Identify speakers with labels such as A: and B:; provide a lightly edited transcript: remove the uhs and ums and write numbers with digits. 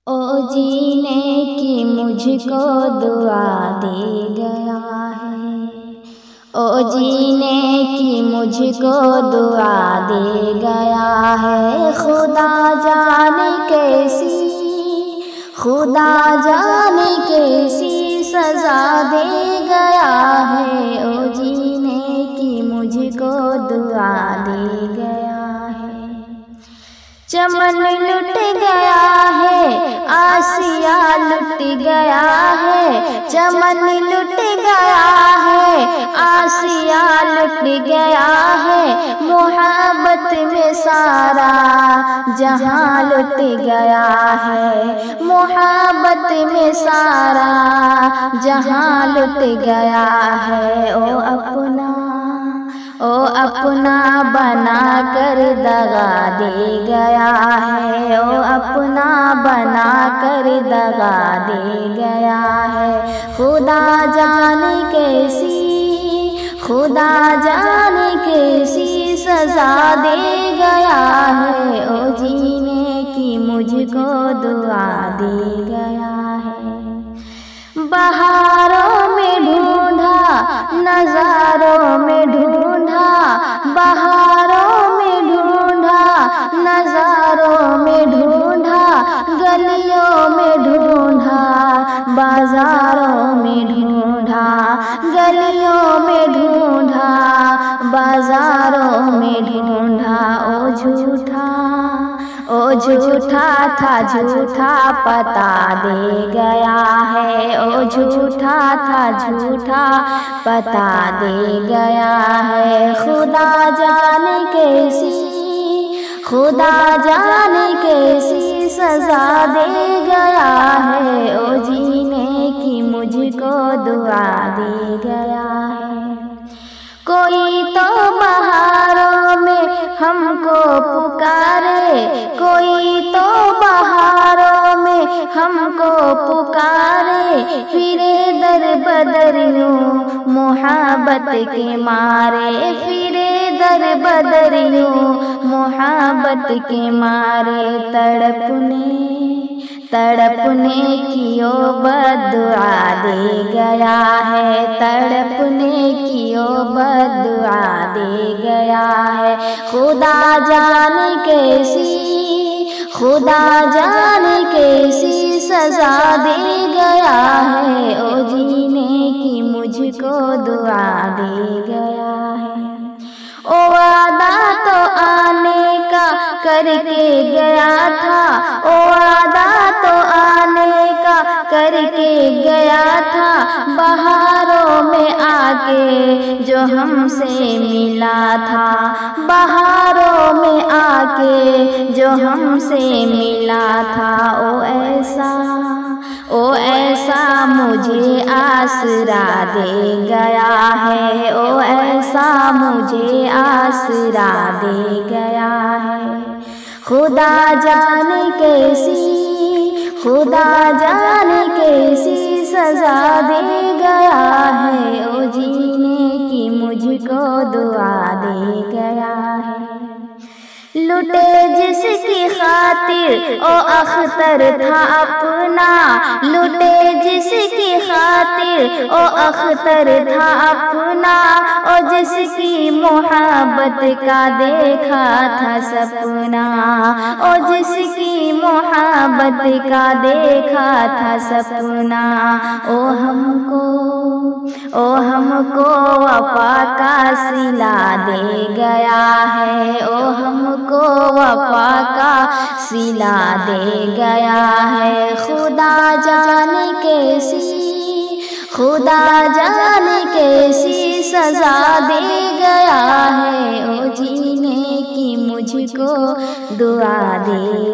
A: او جینے کی مجھ کو دعا دے گیا ہے، او جینے کی مجھ کو دعا دے گیا ہے، خدا جانے کیسی سزا دے گیا ہے، او جینے کی مجھ کو دعا دے گیا ہے۔ چمن لٹ گیا ہے، آسیہ لٹ گیا ہے، چمن لٹ گیا ہے، آسیہ لٹ گیا ہے، محبت میں سارا جہاں لٹ گیا ہے، محبت میں سارا جہاں لٹ گیا ہے، او اپنا بنا کر دغا دے گیا ہے، او اپنا بنا کر دغا دے گیا ہے، خدا جانے کیسی سزا دے گیا ہے، او جینے کی مجھ کو دعا دے گیا ہے۔ بہاروں میں ڈھونڈا، نظاروں میں ڈھونڈا، بہاروں میں ڈھونڈا، نظاروں میں ڈھونڈا، گلیوں میں ڈھونڈا، بازاروں میں ڈھونڈا، گلیوں میں ڈھونڈا، بازاروں میں ڈھونڈا، او جھوٹا تھا جھوٹا پتا دے گیا ہے، او جھوٹا تھا جھوٹا پتا دے گیا ہے، خدا جانے کیسی سزا دے گیا ہے، او جینے کی مجھ کو دعا دے گیا ہے۔ کوئی تو بہاروں میں ہم کو پکارے، کوئی تو بہاروں میں ہم کو پکارے، پھرے در بدر یوں محبت کے مارے، پھرے در بدر یوں محبت کے مارے، تڑپنے کی او بددعا دے گیا ہے، تڑپنے کی او بددعا دے گیا ہے، خدا جانے کیسی سزا دے گیا ہے، او جینے کی مجھ کو دعا دے گیا ہے۔ او وعدہ تو آنے کا کر کے گیا تھا، او وعدہ تو آنے کا کر کے گیا تھا، بہاروں میں آ کے جو ہم سے ملا تھا، بہاروں میں آ کے جو ہم سے ملا تھا، او ایسا مجھے آسرا دے گیا ہے، او ایسا مجھے آسرا دے گیا ہے، خدا جانے کیسی سزا دے گیا ہے، او جینے کی مجھ کو دعا دے گیا ہے۔ لٹے جس کی خاطر او اختر تھا اپنا، لٹے جس کی خاطر او اختر تھا اپنا، او جس کی محبت کا دیکھا تھا سپنا، او جس کی محبت کا دیکھا تھا سپنا، او ہم کو وفا کا صلہ دے گیا ہے، او ہم کو وفا کا صلہ دے گیا ہے، خدا جانے کیسی سزا دے گیا ہے، او جینے کی مجھ کو دعا دے